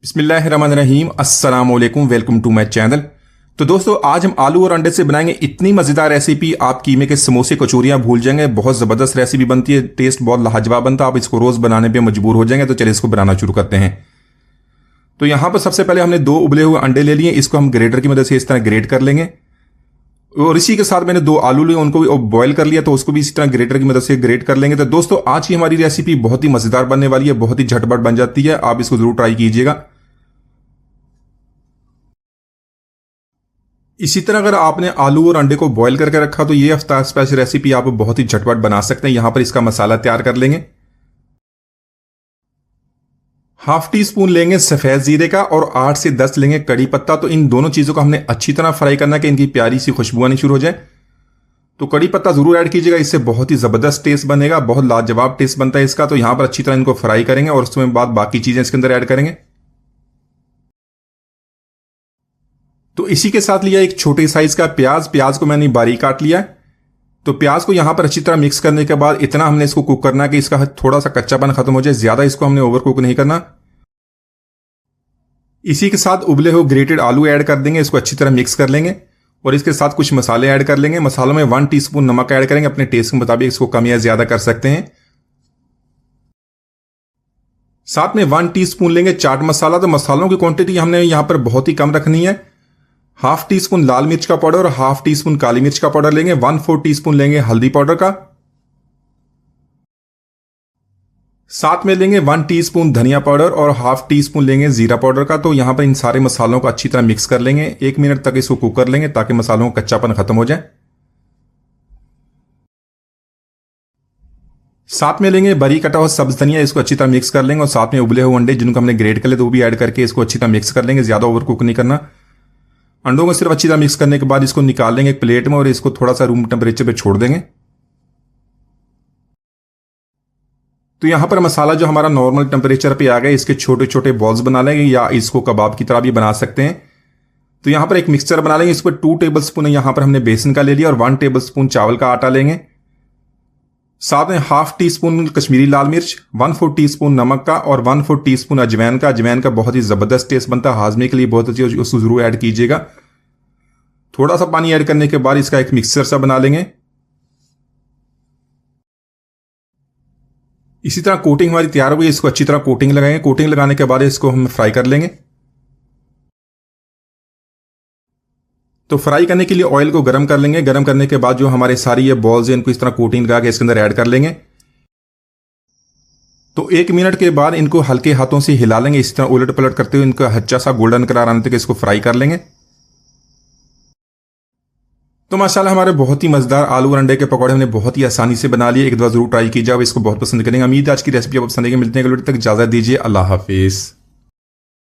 बिस्मिल्लाहिर्रहमानिर्रहीम अस्सलाम वालेकुम वेलकम टू माय चैनल। तो दोस्तों आज हम आलू और अंडे से बनाएंगे इतनी मज़ेदार रेसिपी, आप कीमे के समोसे कचौरियां भूल जाएंगे। बहुत ज़बरदस्त रेसिपी बनती है, टेस्ट बहुत लाजवाब बनता है, आप इसको रोज़ बनाने पे मजबूर हो जाएंगे। तो चलिए इसको बनाना शुरू करते हैं। तो यहाँ पर सबसे पहले हमने 2 उबले हुए अंडे ले लिए, इसको हम ग्रेटर की मदद से इस तरह ग्रेट कर लेंगे। और इसी के साथ मैंने 2 आलू लिए, उनको भी बॉयल कर लिया, तो उसको भी इसी तरह ग्रेटर की मदद से ग्रेट कर लेंगे। तो दोस्तों आज की हमारी रेसिपी बहुत ही मज़ेदार बनने वाली है, बहुत ही झटपट बन जाती है, आप इसको जरूर ट्राई कीजिएगा। इसी तरह अगर आपने आलू और अंडे को बॉयल करके रखा तो ये हफ्ता स्पेशल रेसिपी आप बहुत ही झटपट बना सकते हैं। यहां पर इसका मसाला तैयार कर लेंगे। ½ टी स्पून लेंगे सफेद जीरे का और 8 से 10 लेंगे कड़ी पत्ता। तो इन दोनों चीजों को हमने अच्छी तरह फ्राई करना है कि इनकी प्यारी सी खुशबू आनी शुरू हो जाए। तो कड़ी पत्ता जरूर ऐड कीजिएगा, इससे बहुत ही जबरदस्त टेस्ट बनेगा, बहुत लाजवाब टेस्ट बनता है इसका। तो यहां पर अच्छी तरह इनको फ्राई करेंगे और उसमें बाद बाकी चीजें इसके अंदर ऐड करेंगे। तो इसी के साथ लिया एक छोटे साइज का प्याज को मैंने बारीक काट लिया। तो प्याज को यहां पर अच्छी तरह मिक्स करने के बाद इतना हमने इसको कुक करना है कि इसका थोड़ा सा कच्चापन खत्म हो जाए, ज्यादा इसको हमने ओवर कुक नहीं करना। इसी के साथ उबले हुए ग्रेटेड आलू ऐड कर देंगे, इसको अच्छी तरह मिक्स कर लेंगे और इसके साथ कुछ मसाले ऐड कर लेंगे। मसालों में 1 टीस्पून नमक ऐड करेंगे, अपने टेस्ट के मुताबिक इसको कम या ज्यादा कर सकते हैं। साथ में 1 टीस्पून लेंगे चाट मसाला। तो मसालों की क्वांटिटी हमने यहां पर बहुत ही कम रखनी है। ½ टीस्पून लाल मिर्च का पाउडर और ½ टीस्पून काली मिर्च का पाउडर लेंगे। 1/4 टीस्पून लेंगे हल्दी पाउडर का। साथ में लेंगे 1 टीस्पून धनिया पाउडर और ½ टीस्पून लेंगे जीरा पाउडर का। तो यहां पर इन सारे मसालों को अच्छी तरह मिक्स कर लेंगे, 1 मिनट तक इसको कुक कर लेंगे ताकि मसालों का कच्चापन खत्म हो जाए। साथ में लेंगे बारीक कटा हुआ सब्ज धनिया, इसको अच्छी तरह मिक्स कर लेंगे और साथ में उबले हुए अंडे जिनको हमने ग्रेट कर लिए तो वो भी ऐड करके इसको अच्छी तरह मिक्स कर लेंगे, ज्यादा ओवर कुक नहीं करना। अंडों को सिर्फ अच्छी तरह मिक्स करने के बाद इसको निकाल लेंगे एक प्लेट में और इसको थोड़ा सा रूम टेम्परेचर पे छोड़ देंगे। तो यहां पर मसाला जो हमारा नॉर्मल टेम्परेचर पे आ गया, इसके छोटे छोटे बॉल्स बना लेंगे या इसको कबाब की तरह भी बना सकते हैं। तो यहां पर एक मिक्सचर बना लेंगे, इस पर 2 टेबल स्पून यहां पर हमने बेसन का ले लिया और 1 टेबल स्पून चावल का आटा लेंगे। साथ में ½ टीस्पून कश्मीरी लाल मिर्च, 1/4 टीस्पून नमक का और 1/4 टीस्पून अजवैन का। अजवैन का बहुत ही जबरदस्त टेस्ट बनता है, हाजमे के लिए बहुत अच्छी, उसको जरूर ऐड कीजिएगा। थोड़ा सा पानी ऐड करने के बाद इसका एक मिक्सचर सा बना लेंगे। इसी तरह कोटिंग हमारी तैयार हो गई, इसको अच्छी तरह कोटिंग लगाएंगे। कोटिंग लगाने के बाद इसको हम फ्राई कर लेंगे। तो फ्राई करने के लिए ऑयल को गर्म कर लेंगे। गर्म करने के बाद जो हमारे सारी ये बॉल्स हैं इनको इस तरह कोटिंग लगा के इसके अंदर ऐड कर लेंगे। तो 1 मिनट के बाद इनको हल्के हाथों से हिला लेंगे, इस तरह उलट पलट करते हुए इनको अच्छा सा गोल्डन कलर आने तक इसको फ्राई कर लेंगे। तो माशाल्लाह हमारे बहुत ही मजेदार आलू और अंडे के पकौड़े हमने बहुत ही आसानी से बना लिए। एक बार जरूर ट्राई कीजिए, आप इसको बहुत पसंद करेंगे। उम्मीद है आज की रेसिपी आप पसंद आएगी। मिलते हैं अगले वीडियो तक, इजाजत दीजिए, अल्लाह हाफिज।